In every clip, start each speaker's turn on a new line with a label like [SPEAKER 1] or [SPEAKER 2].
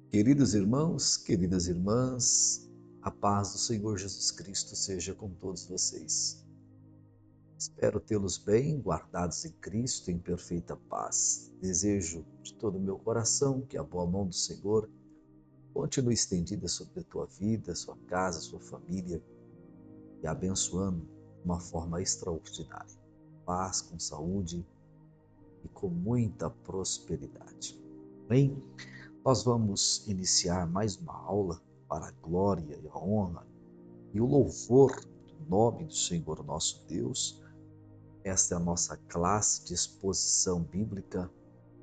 [SPEAKER 1] Queridos irmãos, queridas irmãs, a paz do Senhor Jesus Cristo seja com todos vocês. Espero tê-los bem, guardados em Cristo, em perfeita paz. Desejo de todo o meu coração que a boa mão do Senhor continue estendida sobre a tua vida, sua casa, sua família, e abençoando de uma forma extraordinária. Paz, com saúde e com muita prosperidade. Bem, nós vamos iniciar mais uma aula para a glória e a honra e o louvor do nome do Senhor nosso Deus. Esta é a nossa classe de exposição bíblica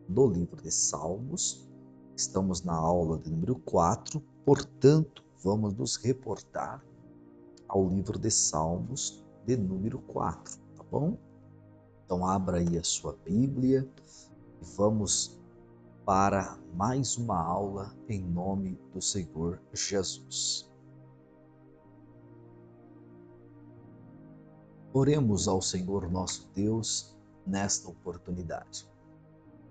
[SPEAKER 1] no livro de Salmos. Estamos na aula de número 4, portanto, vamos nos reportar ao livro de Salmos de número 4, tá bom? Então, abra aí a sua Bíblia e vamos para mais uma aula em nome do Senhor Jesus. Oremos ao Senhor nosso Deus nesta oportunidade.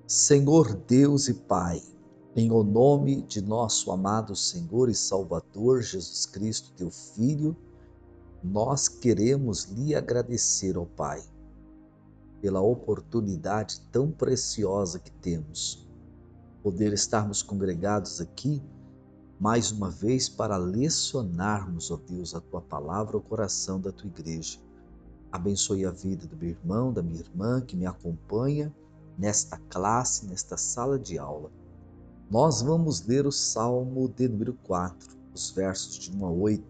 [SPEAKER 1] Senhor Deus e Pai, em o nome de nosso amado Senhor e Salvador Jesus Cristo, teu Filho, nós queremos lhe agradecer, ó Pai, pela oportunidade tão preciosa que temos, poder estarmos congregados aqui mais uma vez para lecionarmos, ó Deus, a tua palavra ao coração da tua igreja. Abençoe a vida do meu irmão, da minha irmã que me acompanha nesta classe, nesta sala de aula. Nós vamos ler o Salmo de número 4, os versos de 1 a 8.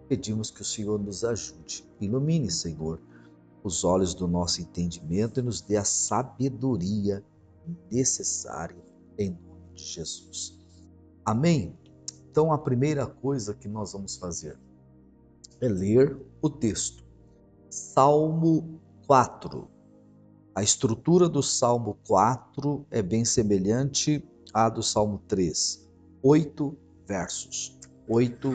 [SPEAKER 1] Pedimos que o Senhor nos ajude. Ilumine, Senhor, os olhos do nosso entendimento e nos dê a sabedoria necessária em nome de Jesus. Amém? Então, a primeira coisa que nós vamos fazer é ler o texto. Salmo 4. A estrutura do Salmo 4 é bem semelhante à do Salmo 3. 8 versos. 8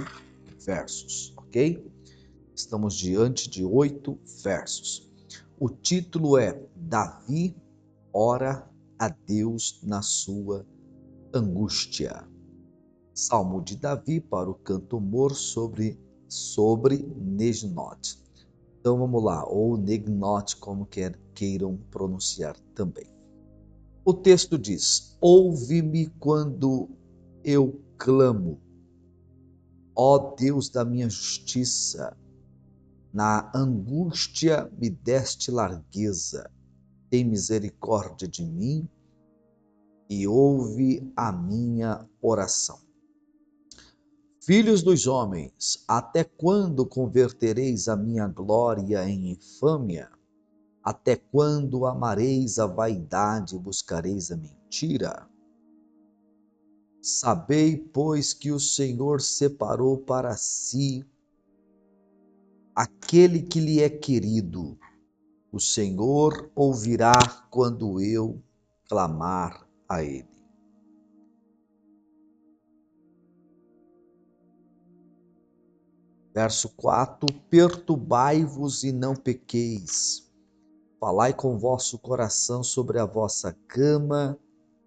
[SPEAKER 1] versos, ok? Estamos diante de 8 versos. O título é Davi ora a Deus na sua angústia. Salmo de Davi para o cantor sobre Negnot. Então vamos lá, ou Negnot, como queiram pronunciar também. O texto diz: ouve-me quando eu clamo, ó Deus da minha justiça, na angústia me deste largueza, tem misericórdia de mim e ouve a minha oração. Filhos dos homens, até quando convertereis a minha glória em infâmia? Até quando amareis a vaidade e buscareis a mentira? Sabei, pois, que o Senhor separou para si aquele que lhe é querido. O Senhor ouvirá quando eu clamar a ele. Verso 4: perturbai-vos e não pequeis. Falai com vosso coração sobre a vossa cama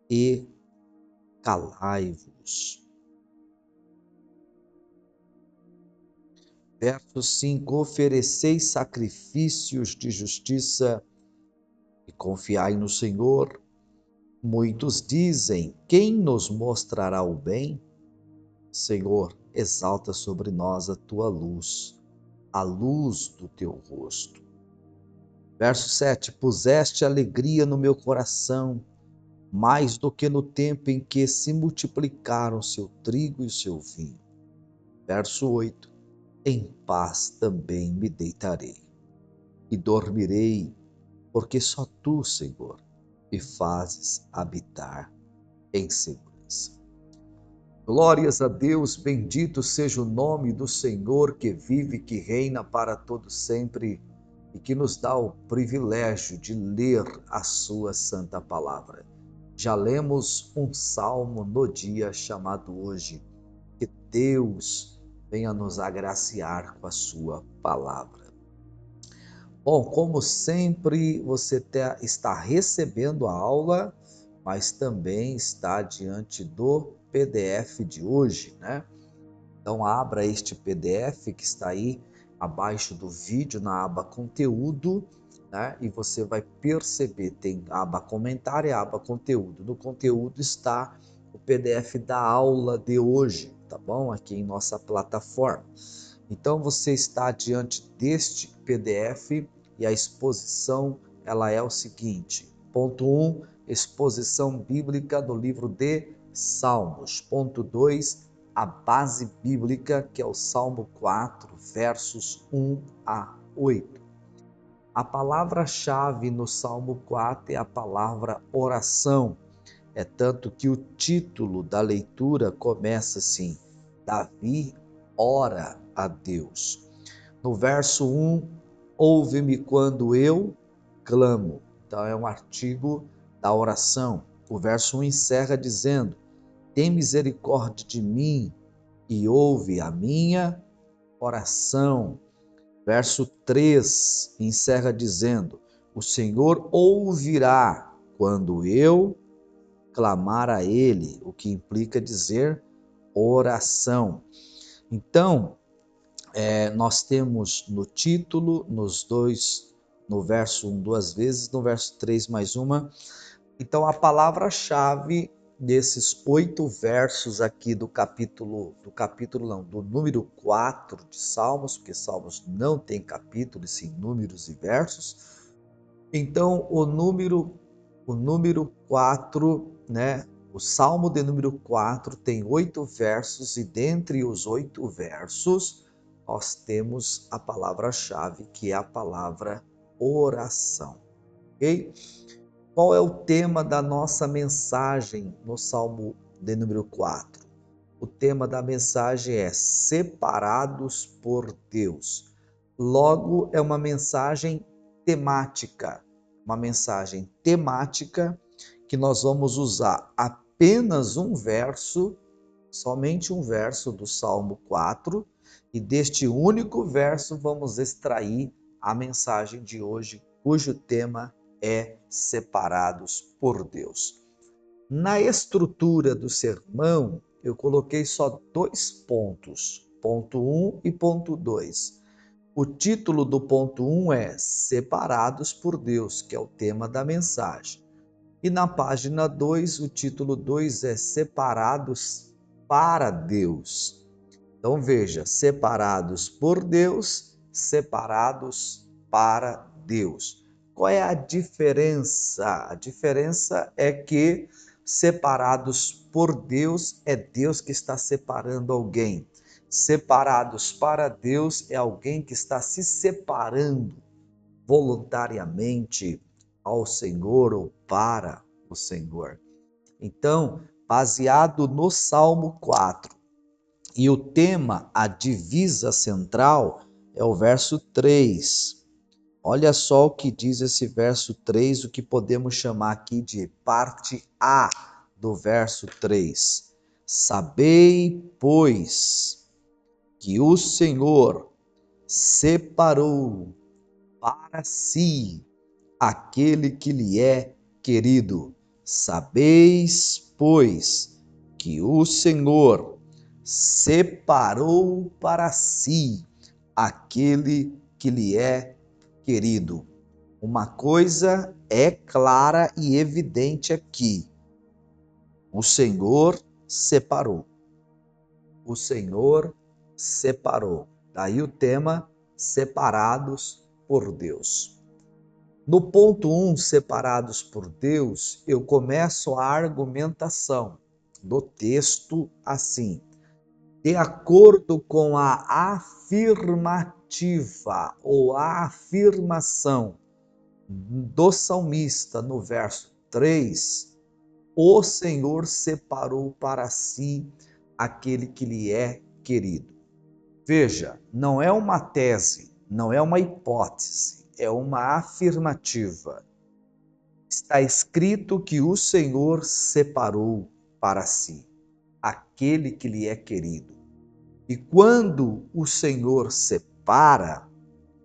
[SPEAKER 1] e calai-vos. Verso 5: ofereceis sacrifícios de justiça e confiai no Senhor. Muitos dizem: quem nos mostrará o bem? Senhor, exalta sobre nós a tua luz, a luz do teu rosto. Verso 7: puseste alegria no meu coração, mais do que no tempo em que se multiplicaram o seu trigo e o seu vinho. Verso 8: em paz também me deitarei e dormirei, porque só tu, Senhor, me fazes habitar em segurança. Glórias a Deus, bendito seja o nome do Senhor que vive, que reina para todo sempre e que nos dá o privilégio de ler a sua santa palavra. Já lemos um salmo no dia chamado hoje. Que Deus venha nos agraciar com a sua palavra. Bom, como sempre, você está recebendo a aula, mas também está diante do PDF de hoje, né? Então abra este PDF que está aí abaixo do vídeo na aba conteúdo, né? E você vai perceber, tem a aba comentário e a aba conteúdo. No conteúdo está o PDF da aula de hoje, tá bom? Aqui em nossa plataforma. Então você está diante deste PDF e a exposição ela é o seguinte: ponto 1, exposição bíblica do livro de Salmos. Ponto 2, a base bíblica, que é o Salmo 4, versos 1 a 8. A palavra-chave no Salmo 4 é a palavra oração. É tanto que o título da leitura começa assim: Davi ora a Deus. No verso 1, ouve-me quando eu clamo. Então é um artigo da oração. O verso 1 encerra dizendo: tem misericórdia de mim e ouve a minha oração. Verso 3 encerra dizendo: o Senhor ouvirá quando eu clamar a Ele, o que implica dizer oração. Então, nós temos no título, no verso 1 duas vezes, no verso 3 mais uma. Então, a palavra-chave desses 8 versos aqui do número 4 de Salmos, porque Salmos não tem capítulos, sim números e versos. Então, o número 4, né? O Salmo de número 4 tem 8 versos e dentre os 8 versos nós temos a palavra-chave, que é a palavra oração, ok? Qual é o tema da nossa mensagem no Salmo de número 4? O tema da mensagem é separados por Deus. Logo, é uma mensagem temática que nós vamos usar apenas um verso, somente um verso do Salmo 4, e deste único verso vamos extrair a mensagem de hoje, cujo tema é separados por Deus. Na estrutura do sermão, eu coloquei só 2 pontos, ponto 1 e ponto 2. O título do ponto 1 é Separados por Deus, que é o tema da mensagem. E na página 2, o título 2 é Separados para Deus. Então veja, separados por Deus, separados para Deus. Qual é a diferença? A diferença é que separados por Deus é Deus que está separando alguém. Separados para Deus é alguém que está se separando voluntariamente ao Senhor ou para o Senhor. Então, baseado no Salmo 4, e o tema, a divisa central, é o verso 3. Olha só o que diz esse verso 3, o que podemos chamar aqui de parte A do verso 3. Sabei, pois, que o Senhor separou para si aquele que lhe é querido. Sabeis, pois, que o Senhor separou para si aquele que lhe é querido. Uma coisa é clara e evidente aqui: o Senhor separou. O Senhor separou. Daí o tema: separados por Deus. No ponto 1, separados por Deus, eu começo a argumentação do texto assim: de acordo com a afirmativa ou a afirmação do salmista no verso 3, o Senhor separou para si aquele que lhe é querido. Veja, não é uma tese, não é uma hipótese, é uma afirmativa. Está escrito que o Senhor separou para si aquele que lhe é querido. E quando o Senhor separa,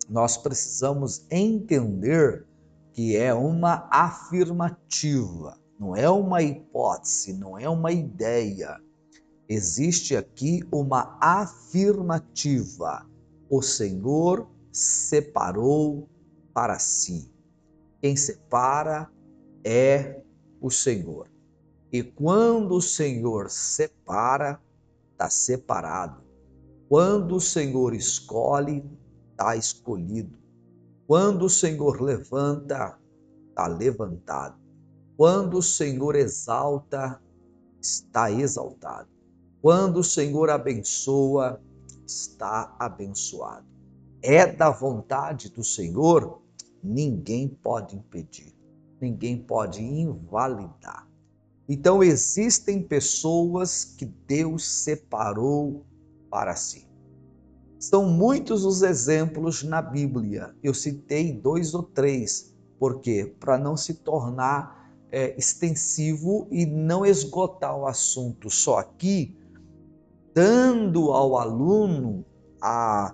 [SPEAKER 1] nós precisamos entender que é uma afirmativa, não é uma hipótese, não é uma ideia. Existe aqui uma afirmativa. O Senhor separou para si. Quem separa é o Senhor. E quando o Senhor separa, está separado. Quando o Senhor escolhe, está escolhido. Quando o Senhor levanta, está levantado. Quando o Senhor exalta, está exaltado. Quando o Senhor abençoa, está abençoado. É da vontade do Senhor, ninguém pode impedir, ninguém pode invalidar. Então existem pessoas que Deus separou para si. São muitos os exemplos na Bíblia. Eu citei 2 ou 3, porque para não se tornar extensivo e não esgotar o assunto só aqui, dando ao aluno a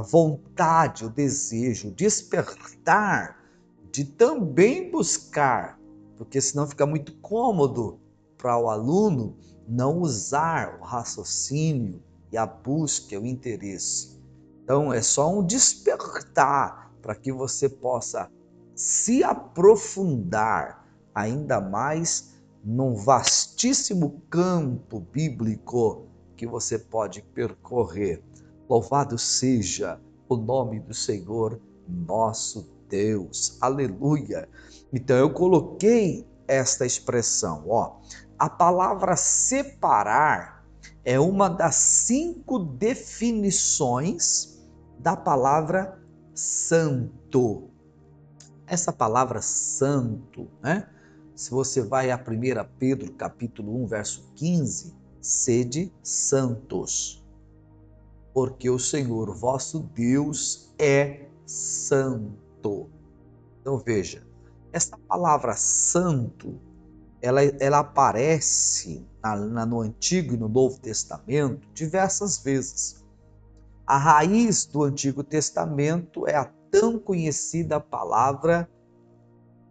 [SPEAKER 1] vontade, o desejo, despertar de também buscar, porque senão fica muito cômodo para o aluno não usar o raciocínio e a busca, o interesse. Então é só um despertar para que você possa se aprofundar ainda mais num vastíssimo campo bíblico que você pode percorrer. Louvado seja o nome do Senhor nosso Deus. Aleluia! Então eu coloquei esta expressão, a palavra separar é uma das 5 definições da palavra santo. Essa palavra santo, né? Se você vai a 1 Pedro capítulo 1, verso 15, sede santos, porque o Senhor vosso Deus é santo. Então veja, essa palavra santo, ela aparece no Antigo e no Novo Testamento diversas vezes. A raiz do Antigo Testamento é a tão conhecida palavra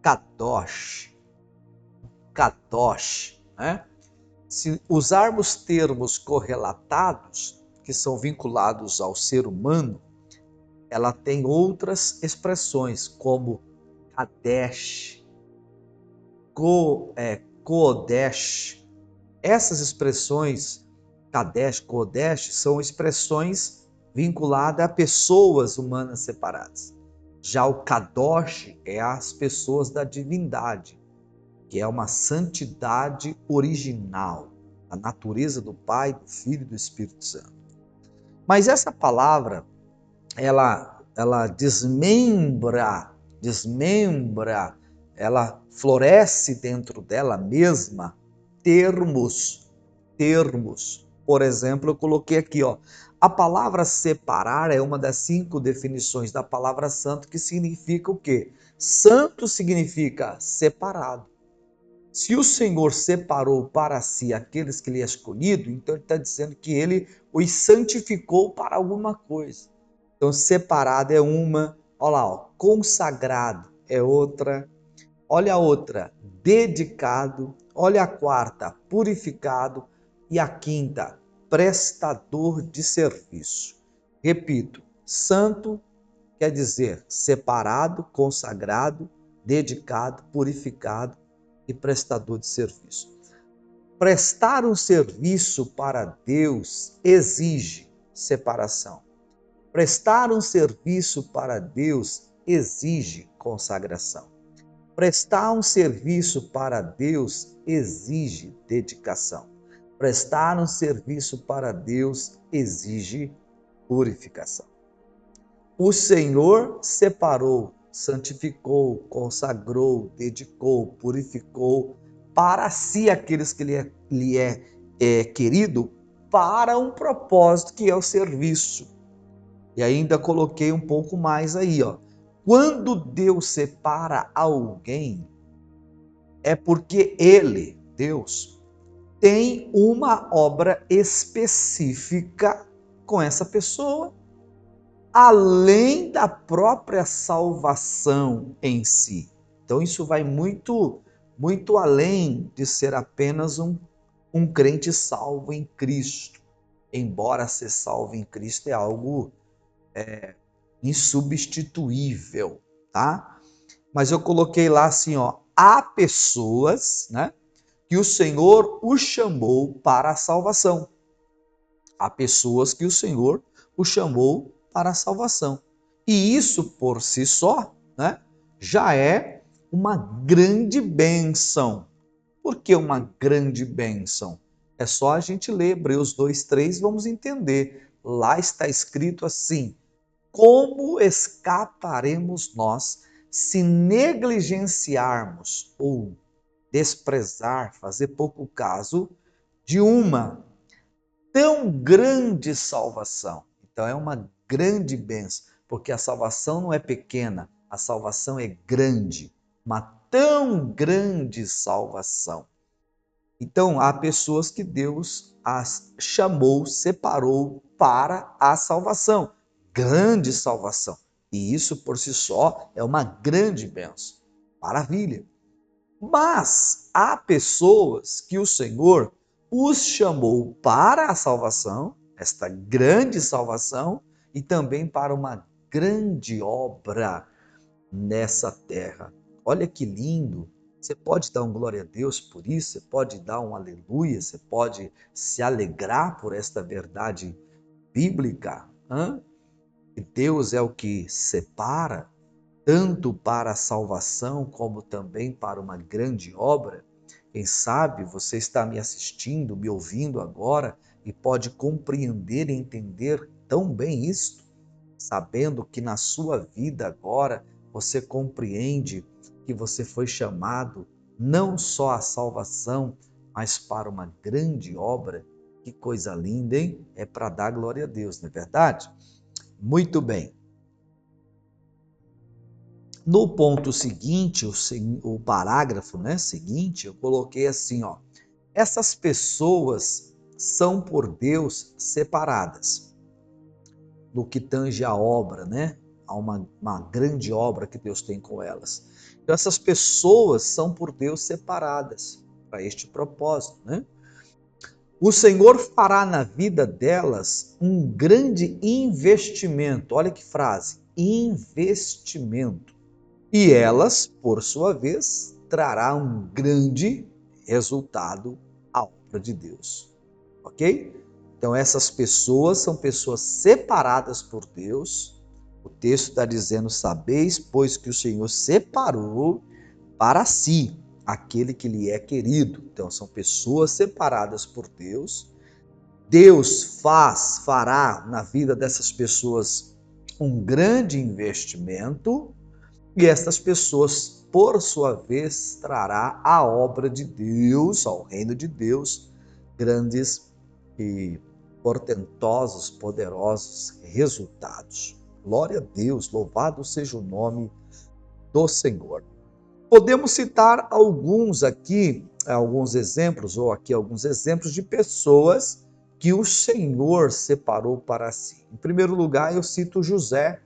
[SPEAKER 1] kadosh. Kadosh, né? Se usarmos termos correlatados, que são vinculados ao ser humano, ela tem outras expressões, como Kadesh, Kodesh. Essas expressões, Kadesh, Kodesh, são expressões vinculadas a pessoas humanas separadas. Já o Kadosh é as pessoas da divindade, que é uma santidade original, a natureza do Pai, do Filho e do Espírito Santo. Mas essa palavra, ela desmembra, ela floresce dentro dela mesma termos. Por exemplo, eu coloquei aqui, a palavra separar é uma das 5 definições da palavra santo, que significa o quê? Santo significa separado. Se o Senhor separou para si aqueles que ele é escolhido, então ele está dizendo que ele os santificou para alguma coisa. Então, separado é uma, olha lá, consagrado é outra, olha a outra, dedicado, olha a quarta, purificado, e a quinta, prestador de serviço. Repito, santo quer dizer separado, consagrado, dedicado, purificado e prestador de serviço. Prestar um serviço para Deus exige separação. Prestar um serviço para Deus exige consagração. Prestar um serviço para Deus exige dedicação. Prestar um serviço para Deus exige purificação. O Senhor separou, santificou, consagrou, dedicou, purificou para si aqueles que lhe é querido, para um propósito que é o serviço. E ainda coloquei um pouco mais aí, Quando Deus separa alguém, é porque Ele, Deus, tem uma obra específica com essa pessoa, além da própria salvação em si. Então isso vai muito muito além de ser apenas um crente salvo em Cristo. Embora ser salvo em Cristo é algo insubstituível, tá? Mas eu coloquei lá assim, ó, há pessoas, né, que o Senhor os chamou para a salvação. Há pessoas que o Senhor os chamou para a salvação. E isso por si só, né, já é uma grande bênção. Por que uma grande bênção? É só a gente ler Hebreus 2:3, vamos entender. Lá está escrito assim: como escaparemos nós se negligenciarmos ou desprezar, fazer pouco caso de uma tão grande salvação? Então é uma grande bênção, porque a salvação não é pequena, a salvação é grande, uma tão grande salvação. Então há pessoas que Deus as chamou, separou para a salvação, grande salvação. E isso por si só é uma grande bênção. Maravilha. Mas há pessoas que o Senhor os chamou para a salvação, esta grande salvação, e também para uma grande obra nessa terra. Olha que lindo! Você pode dar um glória a Deus por isso, você pode dar um aleluia, você pode se alegrar por esta verdade bíblica. Que Deus é o que separa, tanto para a salvação como também para uma grande obra. Quem sabe você está me assistindo, me ouvindo agora e pode compreender e entender tão bem isto, sabendo que na sua vida agora você compreende que você foi chamado não só à salvação, mas para uma grande obra. Que coisa linda, hein? É para dar glória a Deus, não é verdade? Muito bem. No ponto seguinte, o parágrafo, né, seguinte, eu coloquei assim, ó: essas pessoas são por Deus separadas. No que tange a obra, né? Há uma grande obra que Deus tem com elas. Então, essas pessoas são por Deus separadas para este propósito, né? O Senhor fará na vida delas um grande investimento. Olha que frase: investimento. E elas, por sua vez, trará um grande resultado à obra de Deus. Ok? Então, essas pessoas são pessoas separadas por Deus. O texto está dizendo: sabeis, pois que o Senhor separou para si aquele que lhe é querido. Então, são pessoas separadas por Deus. Deus fará na vida dessas pessoas um grande investimento, e estas pessoas, por sua vez, trará à obra de Deus, ao reino de Deus, grandes e portentosos, poderosos resultados. Glória a Deus, louvado seja o nome do Senhor. Podemos citar alguns aqui, alguns exemplos, ou aqui alguns exemplos de pessoas que o Senhor separou para si. Em primeiro lugar, eu cito José.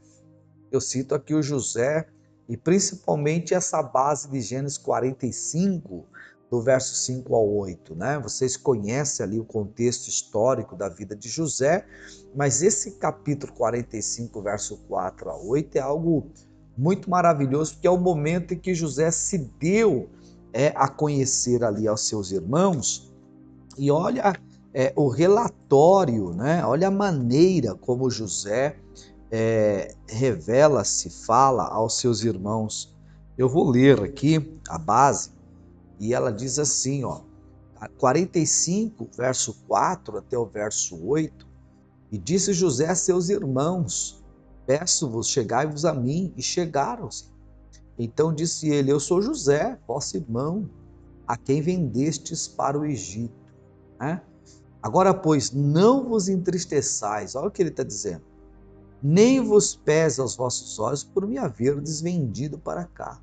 [SPEAKER 1] Eu cito aqui o José e principalmente essa base de Gênesis 45, do verso 5 ao 8, né? Vocês conhecem ali o contexto histórico da vida de José, mas esse capítulo 45, verso 4 a 8 é algo muito maravilhoso, porque é o momento em que José se deu a conhecer ali aos seus irmãos. E olha o relatório, né? Olha a maneira como José revela-se, fala aos seus irmãos. Eu vou ler aqui a base, e ela diz assim, ó, 45, verso 4 até o verso 8, e disse José a seus irmãos: peço-vos, chegai-vos a mim, e chegaram-se. Então disse ele: eu sou José, vosso irmão, a quem vendestes para o Egito. Né? Agora, pois, não vos entristeçais, olha o que ele está dizendo, nem vos pese aos vossos olhos por me haverdes vendido para cá.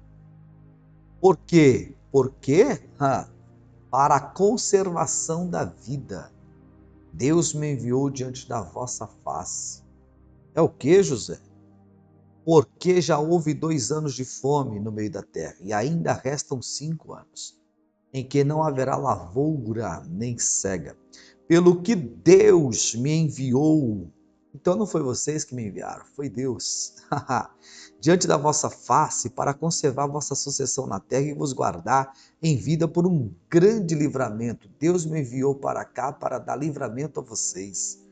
[SPEAKER 1] Por quê? Porque para a conservação da vida, Deus me enviou diante da vossa face. É o que, José? Porque já houve 2 anos de fome no meio da terra, e ainda restam 5 anos. em que não haverá lavoura nem cega, pelo que Deus me enviou. Então não foi vocês que me enviaram, foi Deus. Diante da vossa face, para conservar vossa sucessão na terra e vos guardar em vida por um grande livramento. Deus me enviou para cá para dar livramento a vocês.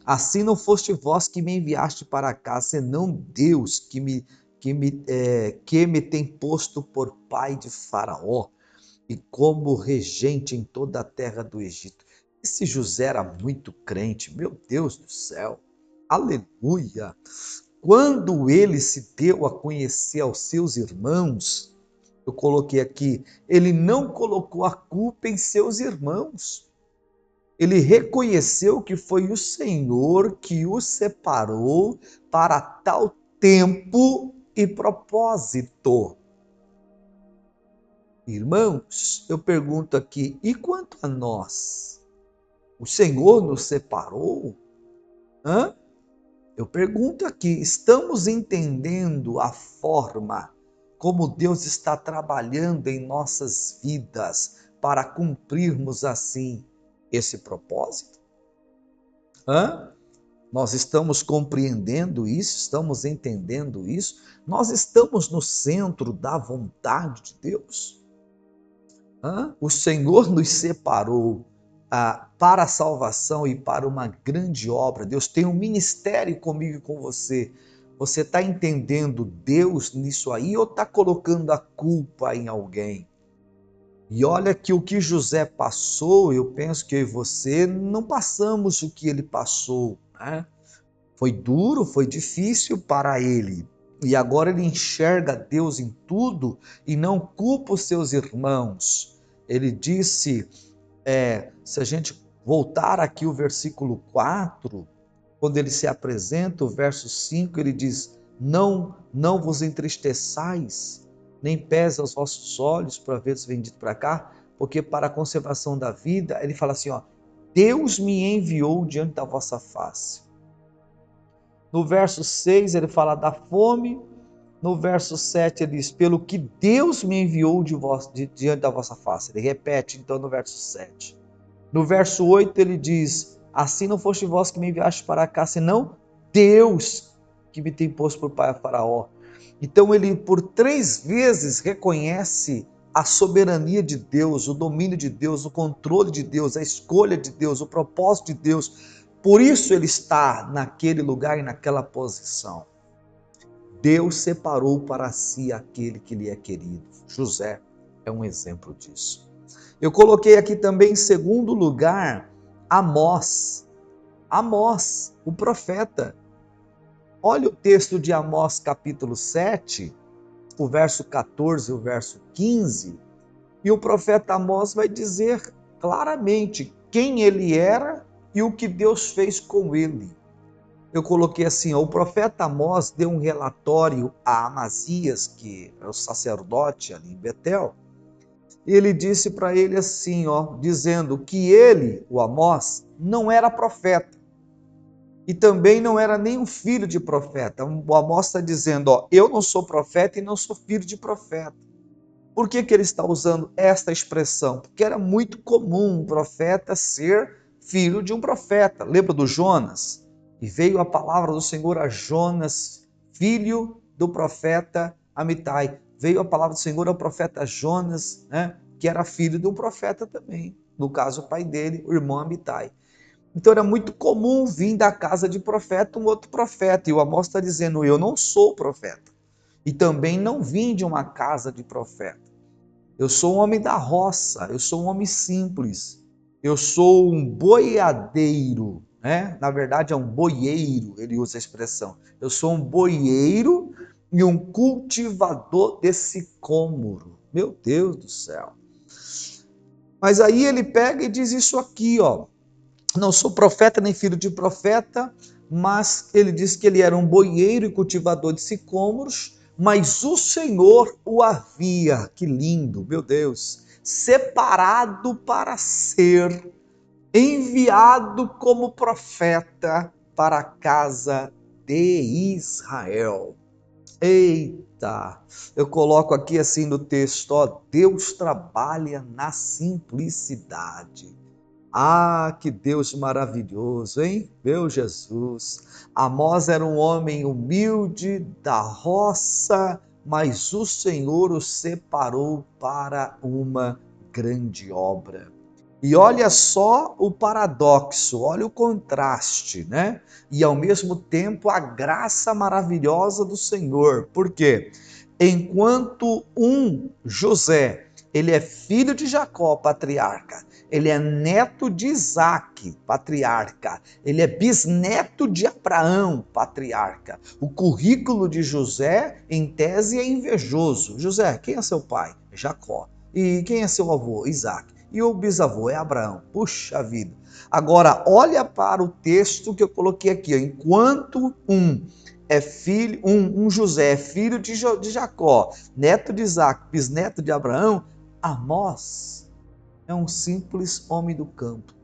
[SPEAKER 1] Assim não foste vós que me enviaste para cá, senão Deus que me tem posto por pai de Faraó e como regente em toda a terra do Egito. Esse José era muito crente, meu Deus do céu, aleluia! Quando ele se deu a conhecer aos seus irmãos, eu coloquei aqui, ele não colocou a culpa em seus irmãos. Ele reconheceu que foi o Senhor que o separou para tal tempo e propósito. Irmãos, eu pergunto aqui, e quanto a nós? O Senhor nos separou? Hã? Eu pergunto aqui, estamos entendendo a forma como Deus está trabalhando em nossas vidas para cumprirmos assim esse propósito? Hã? Nós estamos compreendendo isso, estamos entendendo isso, nós estamos no centro da vontade de Deus. O Senhor nos separou para a salvação e para uma grande obra. Deus tem um ministério comigo e com você. Você está entendendo Deus nisso aí ou está colocando a culpa em alguém? E olha que o que José passou, eu penso que eu e você não passamos o que ele passou, né? Foi duro, foi difícil para ele. E agora ele enxerga Deus em tudo e não culpa os seus irmãos. Ele disse, se a gente voltar aqui o versículo 4, quando ele se apresenta, o verso 5, ele diz, não vos entristeçais, nem pesa os vossos olhos para veres vendido para cá, porque para a conservação da vida, ele fala assim, Deus me enviou diante da vossa face. No verso 6 ele fala da fome, no verso 7 ele diz, pelo que Deus me enviou diante da vossa face. Ele repete então no verso 7. No verso 8 ele diz, assim não foste vós que me enviaste para cá, senão Deus que me tem posto por pai a Faraó. Então ele por 3 vezes reconhece a soberania de Deus, o domínio de Deus, o controle de Deus, a escolha de Deus, o propósito de Deus. Por isso ele está naquele lugar e naquela posição. Deus separou para si aquele que lhe é querido. José é um exemplo disso. Eu coloquei aqui também em segundo lugar Amós. Amós, o profeta. Olha o texto de Amós capítulo 7, o verso 14 e o verso 15. E o profeta Amós vai dizer claramente quem ele era e o que Deus fez com ele. Eu coloquei assim, o profeta Amós deu um relatório a Amazias, que é o sacerdote ali em Betel. Ele disse para ele assim, dizendo que ele, o Amós, não era profeta. E também não era nem um filho de profeta. O Amós está dizendo, eu não sou profeta e não sou filho de profeta. Por que ele está usando esta expressão? Porque era muito comum um profeta ser filho de um profeta. Lembra do Jonas? E veio a palavra do Senhor a Jonas, filho do profeta Amitai. Veio a palavra do Senhor ao profeta Jonas, né, que era filho de um profeta também. No caso, o pai dele, o irmão Amitai. Então era muito comum vir da casa de profeta um outro profeta. E o Amós está dizendo, eu não sou profeta. E também não vim de uma casa de profeta. Eu sou um homem da roça, eu sou um homem simples, eu sou um boiadeiro, né? Na verdade é um boieiro, ele usa a expressão. Eu sou um boieiro e um cultivador de sicômoro. Meu Deus do céu. Mas aí ele pega e diz isso aqui, não sou profeta nem filho de profeta, mas ele diz que ele era um boieiro e cultivador de sicômoros, mas o Senhor o havia, que lindo, meu Deus, separado para ser enviado como profeta para a casa de Israel. Eita, eu coloco aqui assim no texto, ó, Deus trabalha na simplicidade. Ah, que Deus maravilhoso, hein? Meu Jesus. Amós era um homem humilde da roça, mas o Senhor o separou para uma grande obra. E olha só o paradoxo, olha o contraste, né? E ao mesmo tempo a graça maravilhosa do Senhor. Por quê? Enquanto José, ele é filho de Jacó, patriarca, ele é neto de Isaac, patriarca, ele é bisneto de Abraão, patriarca. O currículo de José, em tese, é invejoso. José, quem é seu pai? Jacó. E quem é seu avô? Isaac. E o bisavô é Abraão. Puxa vida. Agora, olha para o texto que eu coloquei aqui. Enquanto José é filho de Jacó, neto de Isaac, bisneto de Abraão, Amós é um simples homem do campo.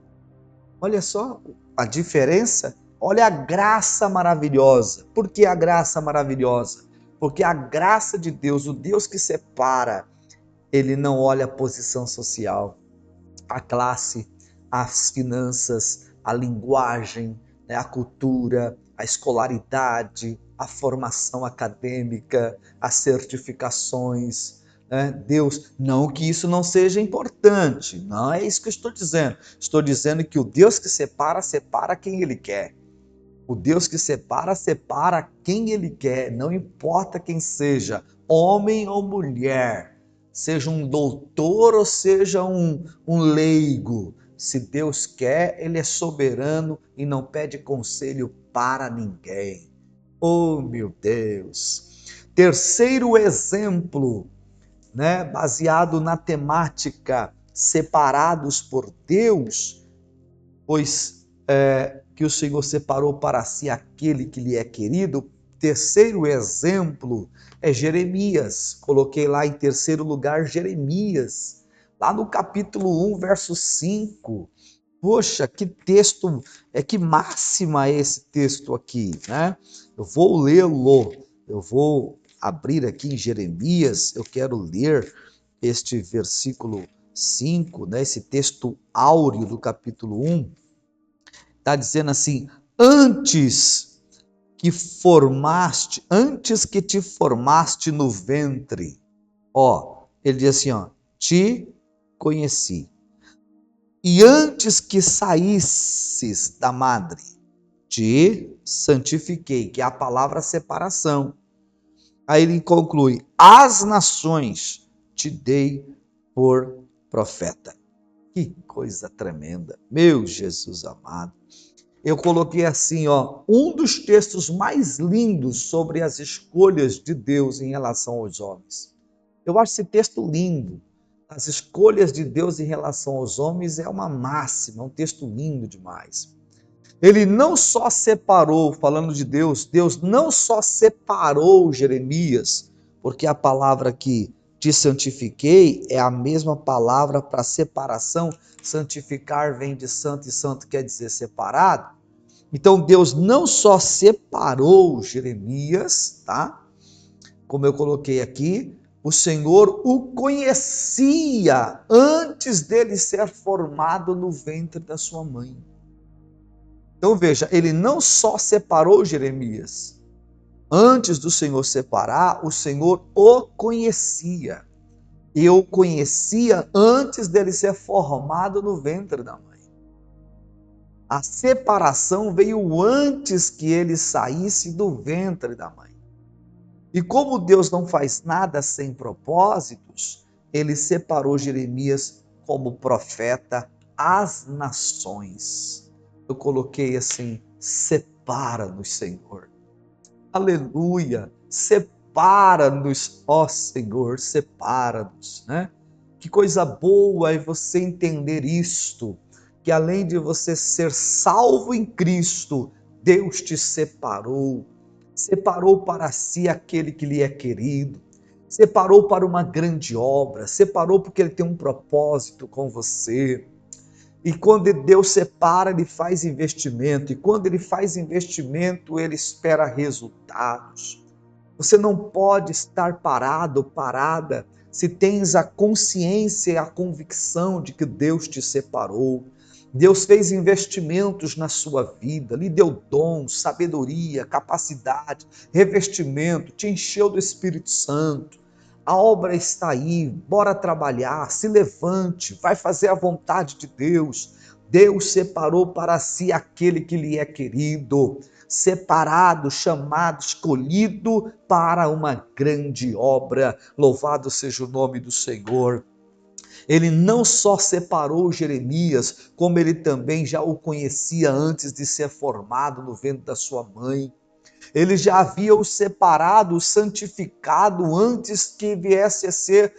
[SPEAKER 1] Olha só a diferença. Olha a graça maravilhosa. Por que a graça maravilhosa? Porque a graça de Deus, o Deus que separa, ele não olha a posição social, a classe, as finanças, a linguagem, né, a cultura, a escolaridade, a formação acadêmica, as certificações. Né? Deus, não que isso não seja importante, não é isso que eu estou dizendo. Estou dizendo que o Deus que separa, separa quem Ele quer. O Deus que separa, separa quem Ele quer, não importa quem seja, homem ou mulher, seja um doutor ou seja um leigo. Se Deus quer, Ele é soberano e não pede conselho para ninguém. Oh, meu Deus! Terceiro exemplo, né, baseado na temática separados por Deus, pois que o Senhor separou para si aquele que lhe é querido. Terceiro exemplo é Jeremias. Coloquei lá em terceiro lugar Jeremias, lá no capítulo 1, verso 5. Poxa, que texto, que máxima é esse texto aqui, né? Eu vou lê-lo, eu vou abrir aqui em Jeremias, eu quero ler este versículo 5, né? Esse texto áureo do capítulo 1. Está dizendo assim: antes que te formaste no ventre, ó, ele diz assim, ó, te conheci. E antes que saísses da madre, te santifiquei, que é a palavra separação. Aí ele conclui: as nações te dei por profeta. Que coisa tremenda, meu Jesus amado. Eu coloquei assim, ó, um dos textos mais lindos sobre as escolhas de Deus em relação aos homens. Eu acho esse texto lindo. As escolhas de Deus em relação aos homens é uma máxima, um texto lindo demais. Ele não só separou, falando de Deus, Deus não só separou Jeremias, porque a palavra que te santifiquei é a mesma palavra para separação. Santificar vem de santo e santo quer dizer separado. Então Deus não só separou Jeremias, tá? Como eu coloquei aqui, o Senhor o conhecia antes dele ser formado no ventre da sua mãe. Então veja, ele não só separou Jeremias, antes do Senhor separar, o Senhor o conhecia. E o conhecia antes dele ser formado no ventre da mãe. A separação veio antes que ele saísse do ventre da mãe. E como Deus não faz nada sem propósitos, ele separou Jeremias como profeta às nações. Eu coloquei assim: separa-nos, Senhor. Aleluia! Separa-nos, ó Senhor, separa-nos, né? Que coisa boa é você entender isto, que além de você ser salvo em Cristo, Deus te separou para si aquele que lhe é querido, separou para uma grande obra, separou porque ele tem um propósito com você. E quando Deus separa, ele faz investimento, e quando ele faz investimento, ele espera resultados. Você não pode estar parado, parada, se tens a consciência e a convicção de que Deus te separou. Deus fez investimentos na sua vida, lhe deu dons, sabedoria, capacidade, revestimento, te encheu do Espírito Santo. A obra está aí, bora trabalhar, se levante, vai fazer a vontade de Deus. Deus separou para si aquele que lhe é querido, separado, chamado, escolhido para uma grande obra. Louvado seja o nome do Senhor. Ele não só separou Jeremias, como ele também já o conhecia antes de ser formado no ventre da sua mãe. Ele já havia o separado, o santificado antes que viesse a ser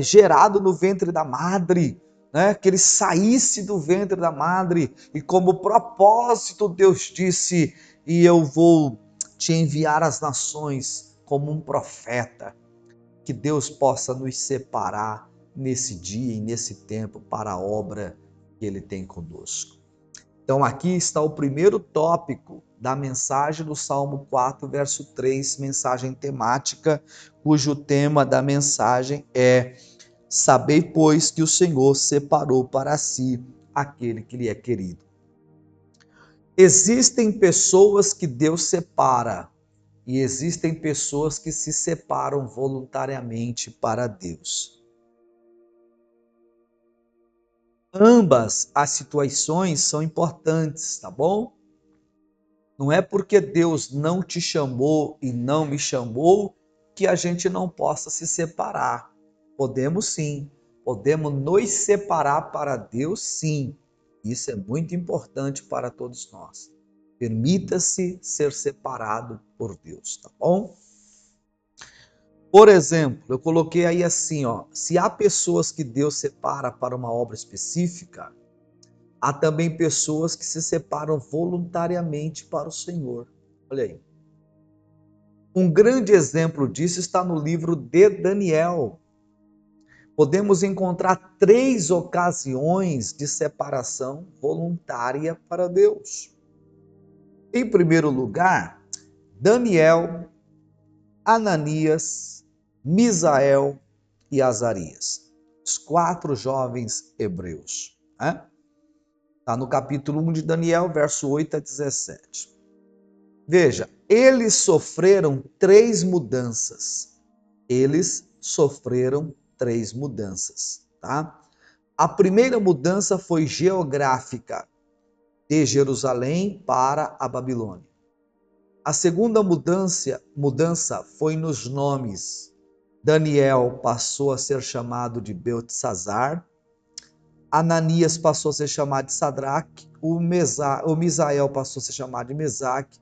[SPEAKER 1] gerado no ventre da madre, né? Que ele saísse do ventre da madre. E como propósito, Deus disse: e eu vou te enviar às nações como um profeta. Que Deus possa nos separar nesse dia e nesse tempo para a obra que Ele tem conosco. Então aqui está o primeiro tópico da mensagem do Salmo 4, verso 3, mensagem temática, cujo tema da mensagem é: sabei, pois, que o Senhor separou para si aquele que lhe é querido. Existem pessoas que Deus separa e existem pessoas que se separam voluntariamente para Deus. Ambas as situações são importantes, tá bom? Não é porque Deus não te chamou e não me chamou que a gente não possa se separar. Podemos sim, podemos nos separar para Deus sim. Isso é muito importante para todos nós. Permita-se ser separado por Deus, tá bom? Por exemplo, eu coloquei aí assim, ó, se há pessoas que Deus separa para uma obra específica, há também pessoas que se separam voluntariamente para o Senhor. Olha aí. Um grande exemplo disso está no livro de Daniel. Podemos encontrar 3 ocasiões de separação voluntária para Deus. Em primeiro lugar, Daniel, Ananias, Misael e Azarias, os 4 jovens hebreus. Está no capítulo 1 de Daniel, verso 8 a 17. Veja, eles sofreram 3 mudanças. Eles sofreram 3 mudanças, tá? A primeira mudança foi geográfica, de Jerusalém para a Babilônia. A segunda mudança foi nos nomes. Daniel passou a ser chamado de Beltesazar, Ananias passou a ser chamado de Sadraque, o Misael passou a ser chamado de Mesaque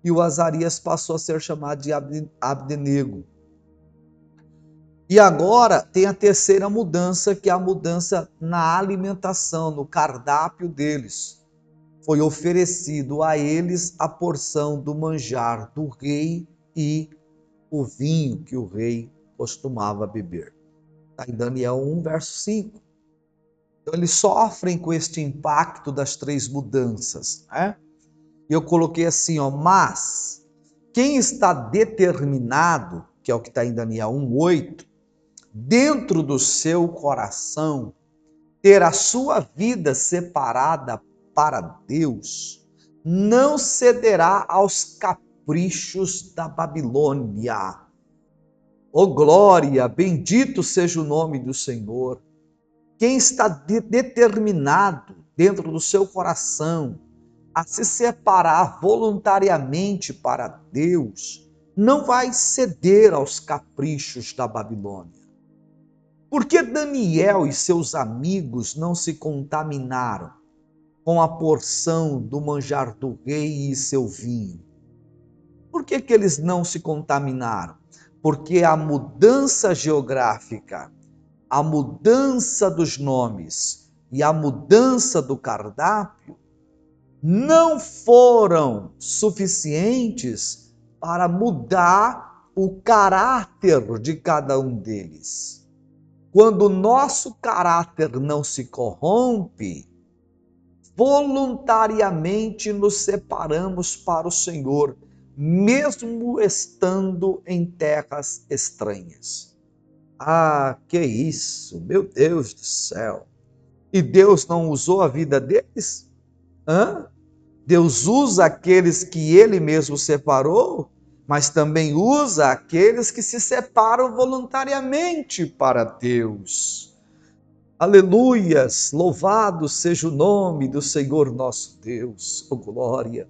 [SPEAKER 1] e o Azarias passou a ser chamado de Abdenego. E agora tem a terceira mudança, que é a mudança na alimentação, no cardápio deles. Foi oferecido a eles a porção do manjar do rei e o vinho que o rei costumava beber. Está em Daniel 1, verso 5. Então eles sofrem com este impacto das 3 mudanças. E eu coloquei assim, ó, mas quem está determinado, que é o que está em Daniel 1:8, dentro do seu coração, ter a sua vida separada para Deus, não cederá aos caprichos da Babilônia. Oh glória, bendito seja o nome do Senhor. Quem está determinado dentro do seu coração a se separar voluntariamente para Deus, não vai ceder aos caprichos da Babilônia. Por que Daniel e seus amigos não se contaminaram com a porção do manjar do rei e seu vinho? Por que eles não se contaminaram? Porque a mudança geográfica, a mudança dos nomes e a mudança do cardápio não foram suficientes para mudar o caráter de cada um deles. Quando o nosso caráter não se corrompe, voluntariamente nos separamos para o Senhor, mesmo estando em terras estranhas. Ah, que isso, meu Deus do céu! E Deus não usou a vida deles? Hã? Deus usa aqueles que Ele mesmo separou, mas também usa aqueles que se separam voluntariamente para Deus. Aleluias! Louvado seja o nome do Senhor nosso Deus. Oh, glória!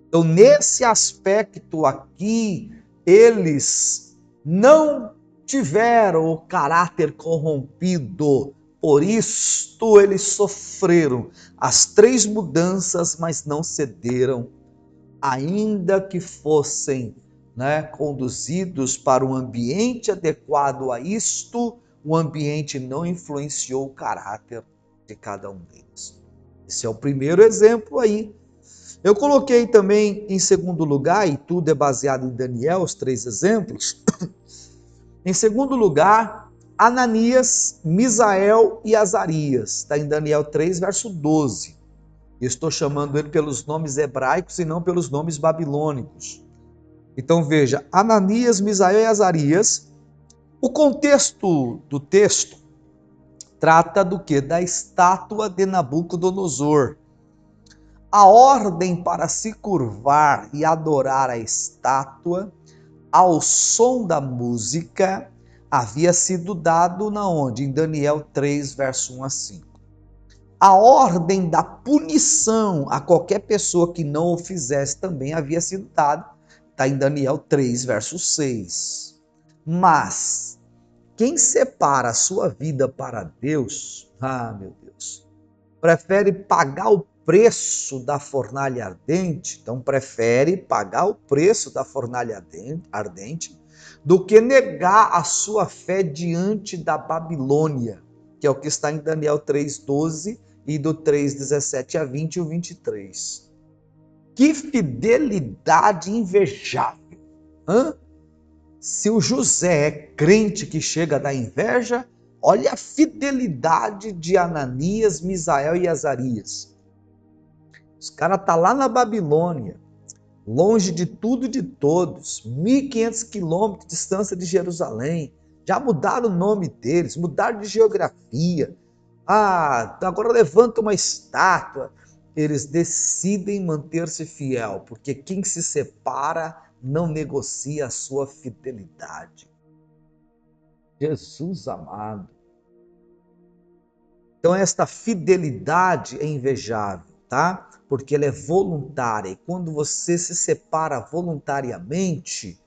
[SPEAKER 1] Então, nesse aspecto aqui, eles não tiveram o caráter corrompido, por isto eles sofreram as 3 mudanças, mas não cederam, ainda que fossem, conduzidos para um ambiente adequado a isto, o ambiente não influenciou o caráter de cada um deles. Esse é o primeiro exemplo aí. Eu coloquei também em segundo lugar, e tudo é baseado em Daniel, os 3 exemplos. Em segundo lugar, Ananias, Misael e Azarias. Está em Daniel 3, verso 12. Eu estou chamando ele pelos nomes hebraicos e não pelos nomes babilônicos. Então veja, Ananias, Misael e Azarias. O contexto do texto trata do quê? Da estátua de Nabucodonosor. A ordem para se curvar e adorar a estátua ao som da música havia sido dado na onde? Em Daniel 3, verso 1 a 5. A ordem da punição a qualquer pessoa que não o fizesse também havia sido dada, está em Daniel 3, verso 6. Mas quem separa a sua vida para Deus, meu Deus, prefere pagar o preço da fornalha ardente, então prefere pagar o preço da fornalha ardente do que negar a sua fé diante da Babilônia, que é o que está em Daniel 3:12 e do 3:17 a 20 e o 23. Que fidelidade invejável! Se o José é crente que chega da inveja, olha a fidelidade de Ananias, Misael e Azarias. Os caras estão lá na Babilônia, longe de tudo e de todos, 1.500 quilômetros de distância de Jerusalém. Já mudaram o nome deles, mudaram de geografia. Agora levanta uma estátua. Eles decidem manter-se fiel, porque quem se separa não negocia a sua fidelidade. Jesus amado. Então esta fidelidade é invejável, tá? Porque ela é voluntária. E quando você se separa voluntariamente,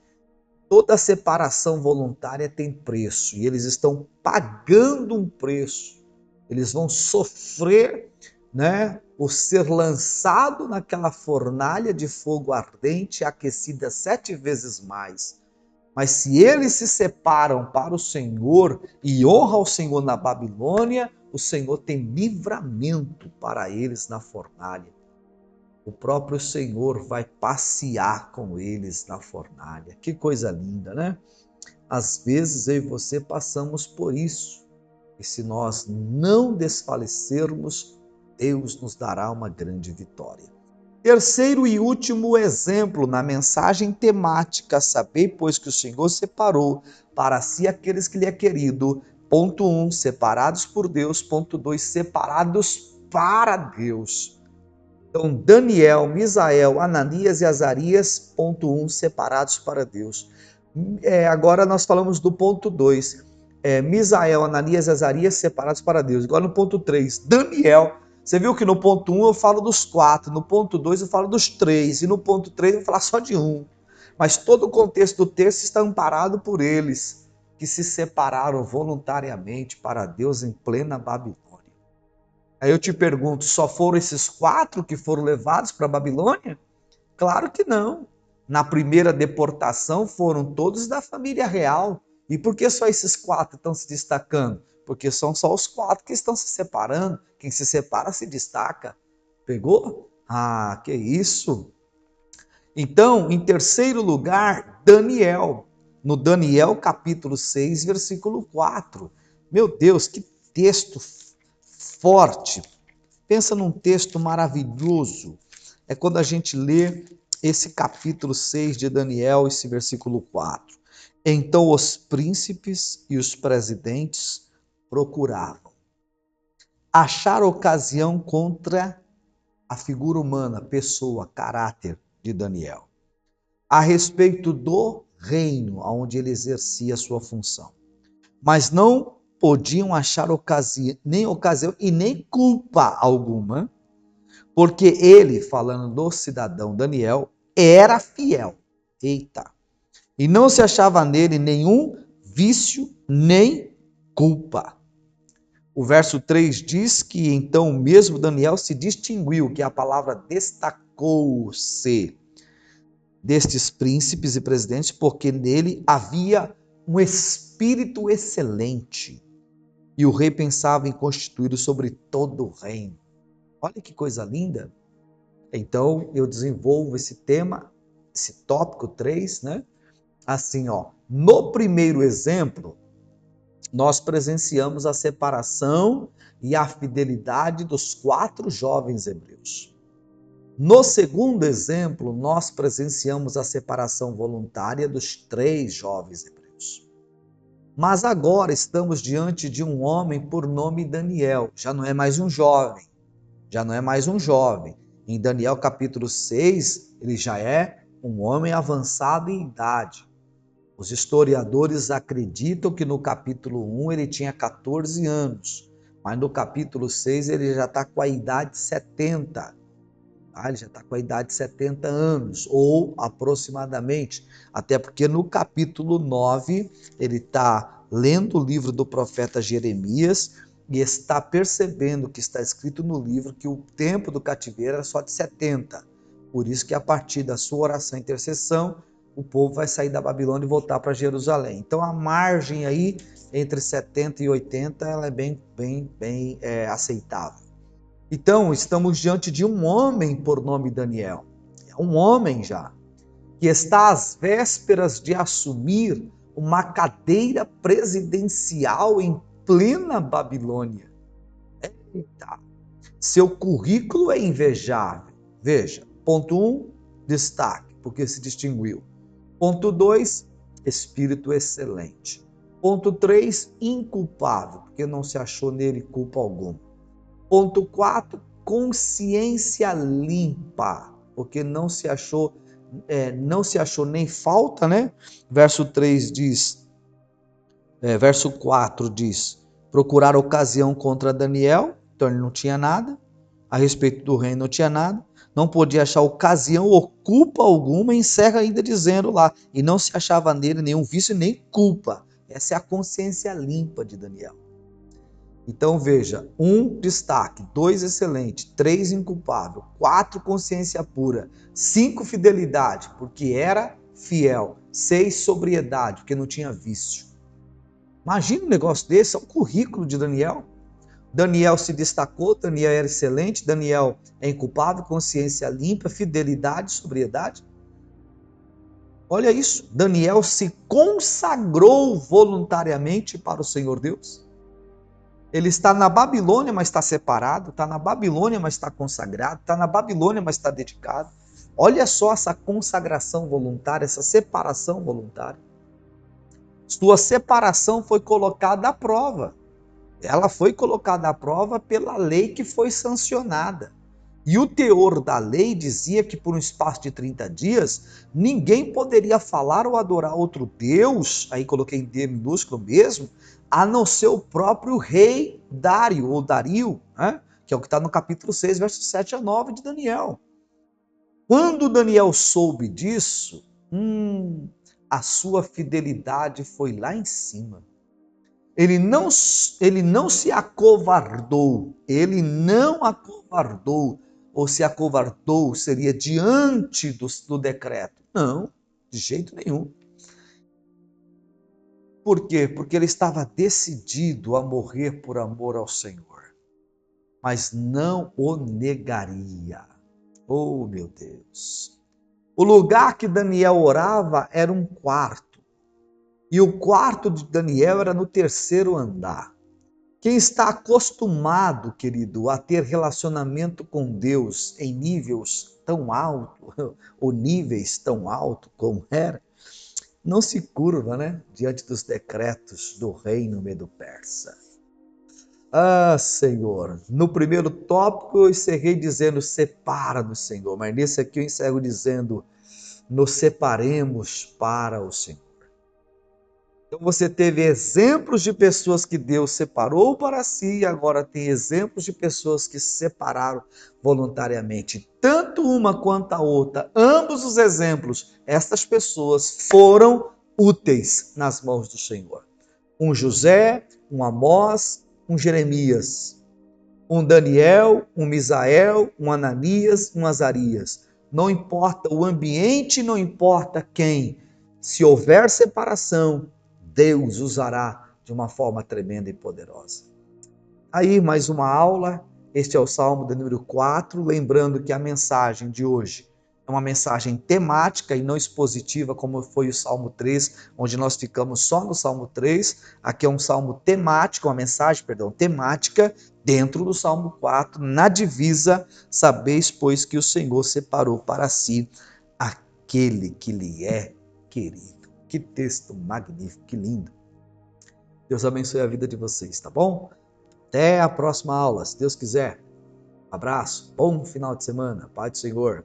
[SPEAKER 1] toda separação voluntária tem preço. E eles estão pagando um preço. Eles vão sofrer, por ser lançado naquela fornalha de fogo ardente, aquecida 7 vezes mais. Mas se eles se separam para o Senhor e honram o Senhor na Babilônia, o Senhor tem livramento para eles na fornalha. O próprio Senhor vai passear com eles na fornalha. Que coisa linda, né? Às vezes eu e você passamos por isso. E se nós não desfalecermos, Deus nos dará uma grande vitória. Terceiro e último exemplo na mensagem temática, sabei, pois que o Senhor separou para si aqueles que lhe é querido. Ponto 1, separados por Deus. Ponto 2, separados para Deus. Então, Daniel, Misael, Ananias e Azarias, ponto 1, separados para Deus. Agora nós falamos do ponto 2, Misael, Ananias e Azarias, separados para Deus. Agora no ponto 3, Daniel. Você viu que no ponto 1 eu falo dos 4, no ponto 2 eu falo dos 3, e no ponto 3 eu vou falar só de um. Mas todo o contexto do texto está amparado por eles, que se separaram voluntariamente para Deus em plena Babilônia. Aí eu te pergunto, só foram esses 4 que foram levados para a Babilônia? Claro que não. Na primeira deportação foram todos da família real. E por que só esses 4 estão se destacando? Porque são só os 4 que estão se separando. Quem se separa se destaca. Pegou? Que isso! Então, em terceiro lugar, Daniel. No Daniel capítulo 6, versículo 4. Meu Deus, que texto forte. Pensa num texto maravilhoso. É quando a gente lê esse capítulo 6 de Daniel, esse versículo 4. Então os príncipes e os presidentes procuravam achar ocasião contra a figura humana, pessoa, caráter de Daniel, a respeito do reino onde ele exercia a sua função. Mas não podiam achar ocasião e nem culpa alguma, porque ele, falando do cidadão Daniel, era fiel. Eita! E não se achava nele nenhum vício nem culpa. O verso 3 diz que então mesmo Daniel se distinguiu, que a palavra destacou-se destes príncipes e presidentes, porque nele havia um espírito excelente. E o rei pensava em constituí-lo sobre todo o reino. Olha que coisa linda. Então eu desenvolvo esse tema, esse tópico 3, né? Assim, ó, no primeiro exemplo, nós presenciamos a separação e a fidelidade dos 4 jovens hebreus. No segundo exemplo, nós presenciamos a separação voluntária dos 3 jovens hebreus. Mas agora estamos diante de um homem por nome Daniel, já não é mais um jovem, Em Daniel capítulo 6, ele já é um homem avançado em idade. Os historiadores acreditam que no capítulo 1 ele tinha 14 anos, mas no capítulo 6 ele já está com a idade de 70. Ele já está com a idade de 70 anos, ou aproximadamente, até porque no capítulo 9 ele está lendo o livro do profeta Jeremias e está percebendo que está escrito no livro que o tempo do cativeiro era só de 70. Por isso que a partir da sua oração e intercessão, o povo vai sair da Babilônia e voltar para Jerusalém. Então a margem aí entre 70 e 80 ela é bem aceitável. Então, estamos diante de um homem por nome Daniel. É um homem já, que está às vésperas de assumir uma cadeira presidencial em plena Babilônia. Eita! Seu currículo é invejável. Veja, ponto 1, destaque, porque se distinguiu. Ponto 2, espírito excelente. Ponto 3, inculpável, porque não se achou nele culpa alguma. Ponto 4, consciência limpa, porque não se achou nem falta, né? Verso 4 diz, procurar ocasião contra Daniel, então ele não tinha nada, a respeito do reino não tinha nada, não podia achar ocasião ou culpa alguma, e encerra ainda dizendo lá, e não se achava nele nenhum vício nem culpa. Essa é a consciência limpa de Daniel. Então veja, 1, destaque, 2, excelente, 3, inculpável, 4, consciência pura, 5, fidelidade, porque era fiel, 6, sobriedade, porque não tinha vício. Imagina um negócio desse, é o currículo de Daniel. Daniel se destacou, Daniel era excelente, Daniel é inculpável, consciência limpa, fidelidade, sobriedade. Olha isso, Daniel se consagrou voluntariamente para o Senhor Deus. Ele está na Babilônia, mas está separado, está na Babilônia, mas está consagrado, está na Babilônia, mas está dedicado. Olha só essa consagração voluntária, essa separação voluntária. Sua separação foi colocada à prova. Ela foi colocada à prova pela lei que foi sancionada. E o teor da lei dizia que por um espaço de 30 dias, ninguém poderia falar ou adorar outro Deus, aí coloquei em D minúsculo mesmo, a não ser o próprio rei Dário, ou Dario, né? Que é o que está no capítulo 6, versos 7 a 9 de Daniel. Quando Daniel soube disso, a sua fidelidade foi lá em cima. Ele não se acovardou, ou se acovardou seria diante do decreto. Não, de jeito nenhum. Por quê? Porque ele estava decidido a morrer por amor ao Senhor, mas não o negaria. Oh, meu Deus! O lugar que Daniel orava era um quarto, e o quarto de Daniel era no 3º andar. Quem está acostumado, querido, a ter relacionamento com Deus em níveis tão altos, ou níveis tão altos como era, não se curva, né, diante dos decretos do reino Medo-Persa. Ah, Senhor, no primeiro tópico eu encerrei dizendo separa-nos, Senhor, mas nesse aqui eu encerro dizendo nos separemos para o Senhor. Então você teve exemplos de pessoas que Deus separou para si e agora tem exemplos de pessoas que se separaram voluntariamente. Tanto uma quanto a outra, ambos os exemplos, estas pessoas foram úteis nas mãos do Senhor. Um José, um Amós, um Jeremias, um Daniel, um Misael, um Ananias, um Azarias. Não importa o ambiente, não importa quem. Se houver separação, Deus usará de uma forma tremenda e poderosa. Aí, mais uma aula. Este é o Salmo de número 4. Lembrando que a mensagem de hoje é uma mensagem temática e não expositiva, como foi o Salmo 3, onde nós ficamos só no Salmo 3. Aqui é um salmo temático, uma mensagem, temática, dentro do Salmo 4, na divisa, sabeis, pois, que o Senhor separou para si aquele que lhe é querido. Que texto magnífico, que lindo. Deus abençoe a vida de vocês, tá bom? Até a próxima aula, se Deus quiser. Um abraço, bom final de semana, Pai do Senhor.